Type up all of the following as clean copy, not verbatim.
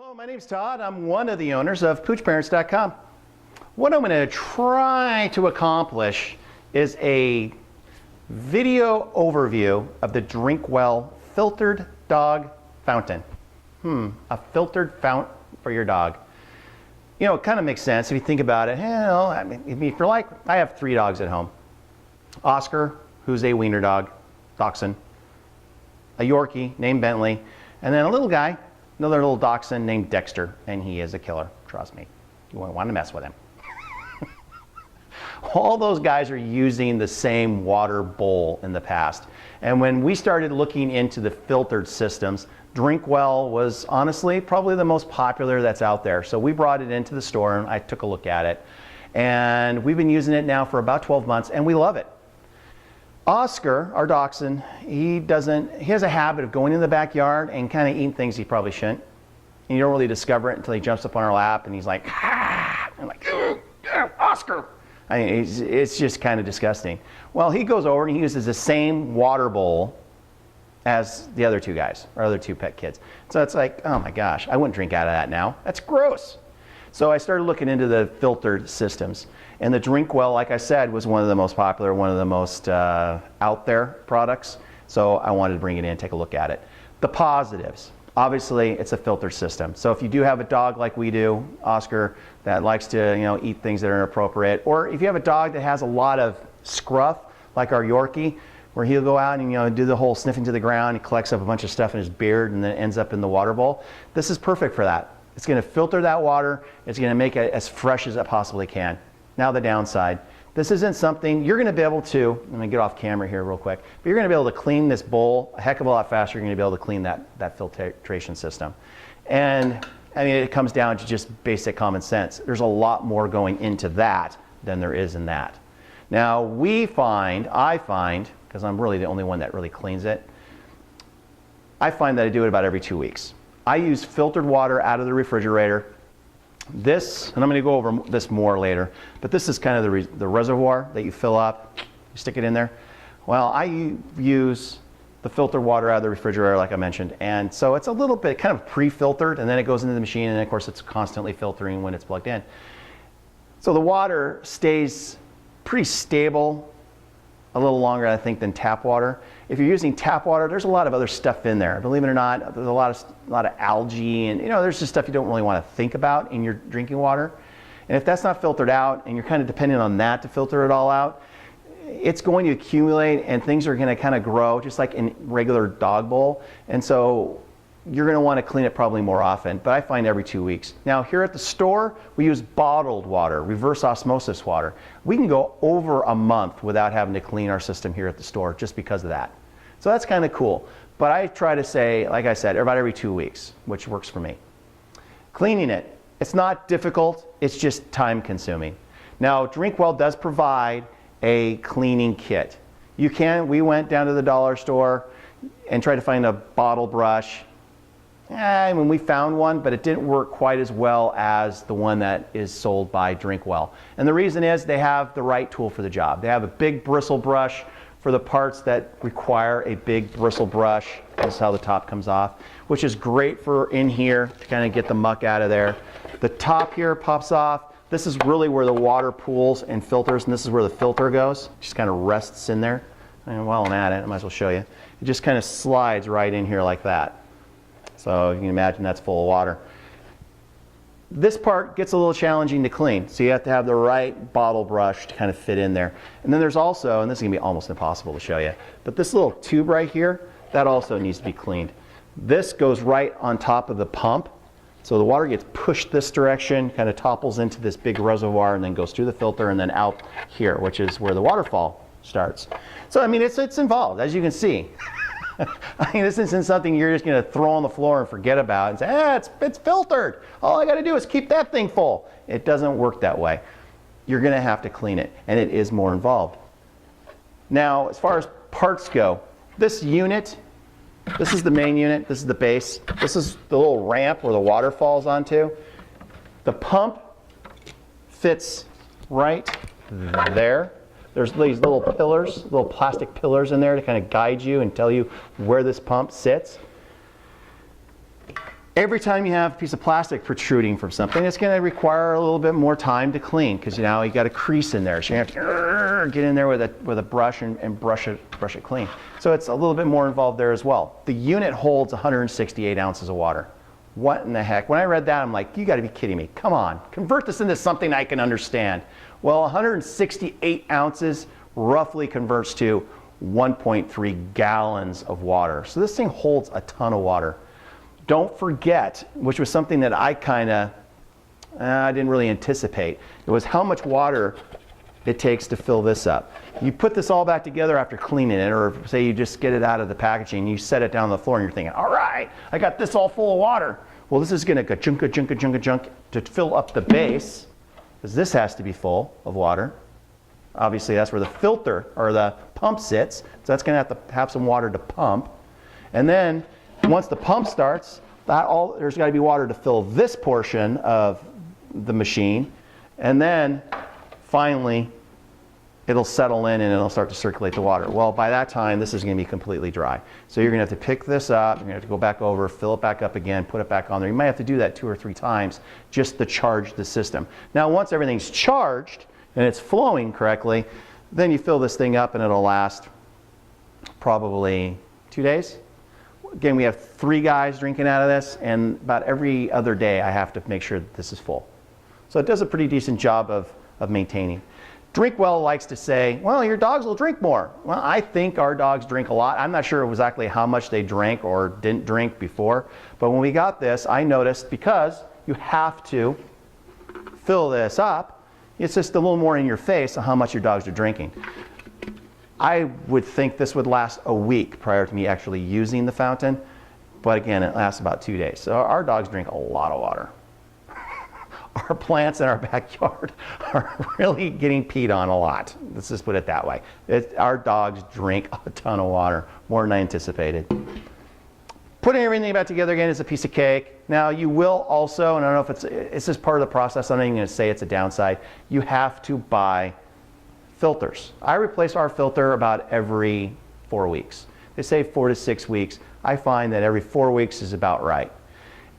Hello, my name's Todd. I'm one of the owners of PoochParents.com. What I'm going to try to accomplish is a video overview of the Drinkwell filtered dog fountain. A filtered fountain for your dog. You know, it kind of makes sense if you think about it. Hell, I mean, if you're like, I have 3 dogs at home. Oscar, who's a wiener dog, dachshund. A Yorkie named Bentley, and then a little guy, another little dachshund named Dexter, and he is a killer, trust me. You won't want to mess with him. All those guys are using the same water bowl in the past. And when we started looking into the filtered systems, Drinkwell was honestly probably the most popular that's out there. So we brought it into the store and I took a look at it. And we've been using it now for about 12 months and we love it. Oscar, our dachshund, he has a habit of going in the backyard and kind of eating things he probably shouldn't. And you don't really discover it until he jumps up on our lap and he's like, ah! I'm like, Oscar! I mean, it's just kind of disgusting. Well, he goes over and he uses the same water bowl as the other 2 guys, or other 2 pet kids. So it's like, oh my gosh, I wouldn't drink out of that now. That's gross. So I started looking into the filtered systems. And the Drinkwell, like I said, was one of the most popular, one of the most out there products. So I wanted to bring it in and take a look at it. The positives. Obviously, it's a filter system. So if you do have a dog like we do, Oscar, that likes to eat things that are inappropriate, or if you have a dog that has a lot of scruff, like our Yorkie, where he'll go out and do the whole sniffing to the ground, he collects up a bunch of stuff in his beard and then it ends up in the water bowl. This is perfect for that. It's going to filter that water. It's going to make it as fresh as it possibly can. Now the downside. This isn't something you're going to be able to, I'm going to get off camera here real quick, but you're going to be able to clean this bowl a heck of a lot faster. You're going to be able to clean that filtration system. And I mean, it comes down to just basic common sense. There's a lot more going into that than there is in that. Now I find, because I'm really the only one that really cleans it, I find that I do it about every 2 weeks. I use filtered water out of the refrigerator. This, and I'm going to go over this more later, but this is kind of the reservoir that you fill up, you stick it in there. Well, I use the filtered water out of the refrigerator like I mentioned, and so it's a little bit kind of pre-filtered and then it goes into the machine and then of course it's constantly filtering when it's plugged in. So the water stays pretty stable a little longer I think than tap water. If you're using tap water, there's a lot of other stuff in there. Believe it or not, there's a lot of algae and there's just stuff you don't really want to think about in your drinking water. And if that's not filtered out and you're kind of dependent on that to filter it all out, it's going to accumulate and things are going to kind of grow just like in regular dog bowl. And so you're going to want to clean it probably more often, but I find every 2 weeks. Now here at the store, we use bottled water, reverse osmosis water. We can go over a month without having to clean our system here at the store just because of that. So that's kind of cool. But I try to say, like I said, about every 2 weeks, which works for me. Cleaning it, it's not difficult, it's just time consuming. Now Drinkwell does provide a cleaning kit. We went down to the dollar store and tried to find a bottle brush. I mean, we found one, but it didn't work quite as well as the one that is sold by Drinkwell. And the reason is they have the right tool for the job. They have a big bristle brush for the parts that require a big bristle brush. This is how the top comes off, which is great for in here to kind of get the muck out of there. The top here pops off. This is really where the water pools and filters, and this is where the filter goes. It just kind of rests in there. And while I'm at it, I might as well show you. It just kind of slides right in here like that. So you can imagine that's full of water. This part gets a little challenging to clean, so you have to have the right bottle brush to kind of fit in there. And then there's also, and this is going to be almost impossible to show you, but this little tube right here, that also needs to be cleaned. This goes right on top of the pump, so the water gets pushed this direction, kind of topples into this big reservoir, and then goes through the filter and then out here, which is where the waterfall starts. So I mean, it's involved, as you can see. I mean, this isn't something you're just going to throw on the floor and forget about and say, it's filtered. All I got to do is keep that thing full. It doesn't work that way. You're going to have to clean it, and it is more involved. Now, as far as parts go, this unit, this is the main unit, this is the base, this is the little ramp where the water falls onto. The pump fits right there. There's these little pillars, little plastic pillars in there to kind of guide you and tell you where this pump sits. Every time you have a piece of plastic protruding from something, it's going to require a little bit more time to clean because now you got a crease in there. So you have to get in there with a brush and brush it clean. So it's a little bit more involved there as well. The unit holds 168 ounces of water. What in the heck? When I read that, I'm like, you got to be kidding me. Come on, convert this into something I can understand. Well, 168 ounces roughly converts to 1.3 gallons of water. So this thing holds a ton of water. Don't forget, which was something that I didn't really anticipate, it was how much water it takes to fill this up. You put this all back together after cleaning it, or say you just get it out of the packaging and you set it down on the floor and you're thinking, all right, I got this all full of water. Well, this is going to go chunk to fill up the base, because this has to be full of water. Obviously, that's where the filter or the pump sits, so that's going to have some water to pump. And then once the pump starts, there's got to be water to fill this portion of the machine, and then finally it'll settle in and it'll start to circulate the water. Well, by that time, this is going to be completely dry. So you're going to have to pick this up, you're going to have to go back over, fill it back up again, put it back on there. You might have to do that 2 or 3 times just to charge the system. Now, once everything's charged and it's flowing correctly, then you fill this thing up and it'll last probably 2 days. Again, we have 3 guys drinking out of this, and about every other day I have to make sure that this is full. So it does a pretty decent job of maintaining. Drinkwell likes to say, well, your dogs will drink more. Well, I think our dogs drink a lot. I'm not sure exactly how much they drank or didn't drink before, but when we got this, I noticed, because you have to fill this up, it's just a little more in your face on how much your dogs are drinking. I would think this would last a week prior to me actually using the fountain, but again, it lasts about 2 days. So our dogs drink a lot of water. Our plants in our backyard are really getting peed on a lot. Let's just put it that way. Our dogs drink a ton of water, more than I anticipated. Putting everything back together again is a piece of cake. Now you will also, and I don't know if it's just part of the process, I'm not even going to say it's a downside, you have to buy filters. I replace our filter about every 4 weeks. They say 4 to 6 weeks. I find that every 4 weeks is about right.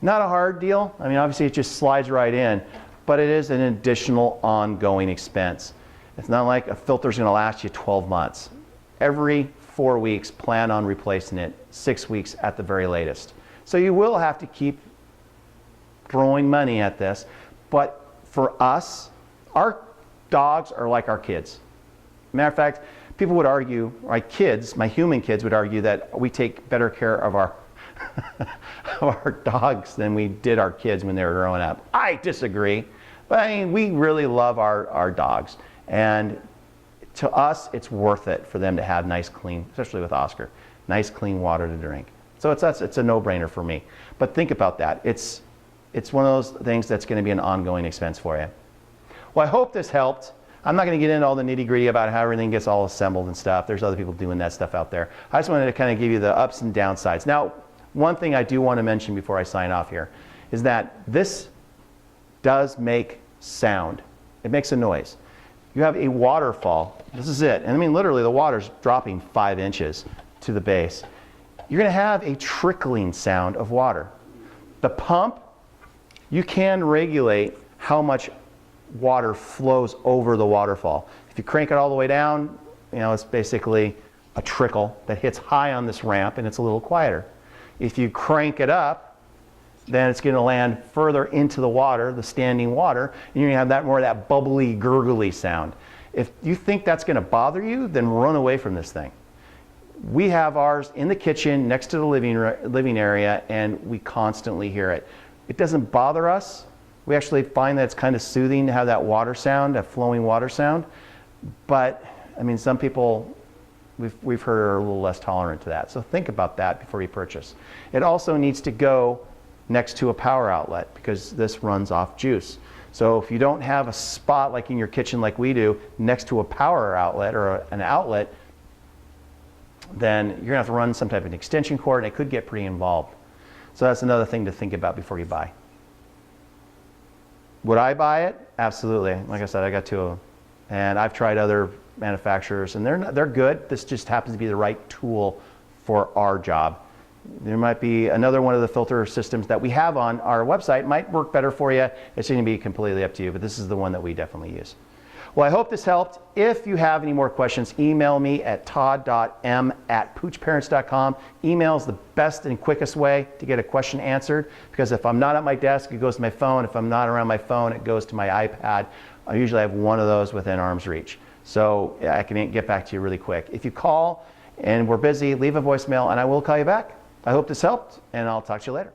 Not a hard deal. I mean, obviously it just slides right in, but it is an additional ongoing expense. It's not like a filter is going to last you 12 months. Every 4 weeks, plan on replacing it, 6 weeks at the very latest. So you will have to keep throwing money at this, but for us, our dogs are like our kids. Matter of fact, people would argue, my human kids would argue that we take better care of our our dogs than we did our kids when they were growing up. I disagree, but I mean, we really love our dogs, and to us, it's worth it for them to have nice, clean, especially with Oscar, nice, clean water to drink. So it's a no-brainer for me. But think about that. It's one of those things that's going to be an ongoing expense for you. Well, I hope this helped. I'm not going to get into all the nitty-gritty about how everything gets all assembled and stuff. There's other people doing that stuff out there. I just wanted to kind of give you the ups and downsides. Now, one thing I do want to mention before I sign off here is that this does make sound. It makes a noise. You have a waterfall. This is it. And I mean, literally, the water's dropping 5 inches to the base. You're going to have a trickling sound of water. The pump, you can regulate how much water flows over the waterfall. If you crank it all the way down, it's basically a trickle that hits high on this ramp and it's a little quieter. If you crank it up, then it's going to land further into the water, the standing water, and you're going to have that more of that bubbly, gurgly sound. If you think that's going to bother you, then run away from this thing. We have ours in the kitchen next to the living area, and we constantly hear it. It doesn't bother us. We actually find that it's kind of soothing to have that water sound, that flowing water sound. But, I mean, some people we've heard are a little less tolerant to that. So think about that before you purchase. It also needs to go next to a power outlet because this runs off juice. So if you don't have a spot like in your kitchen like we do next to a power outlet or an outlet, then you're going to have to run some type of an extension cord, and it could get pretty involved. So that's another thing to think about before you buy. Would I buy it? Absolutely. Like I said, I got 2 of them. And I've tried other manufacturers, and they're good. This just happens to be the right tool for our job. There might be another one of the filter systems that we have on our website might work better for you. It's going to be completely up to you, but this is the one that we definitely use. Well, I hope this helped. If you have any more questions, email me at todd.m@poochparents.com. Email is the best and quickest way to get a question answered, because if I'm not at my desk, it goes to my phone. If I'm not around my phone, it goes to my iPad. I usually have one of those within arm's reach. So I can get back to you really quick. If you call and we're busy, leave a voicemail and I will call you back. I hope this helped, and I'll talk to you later.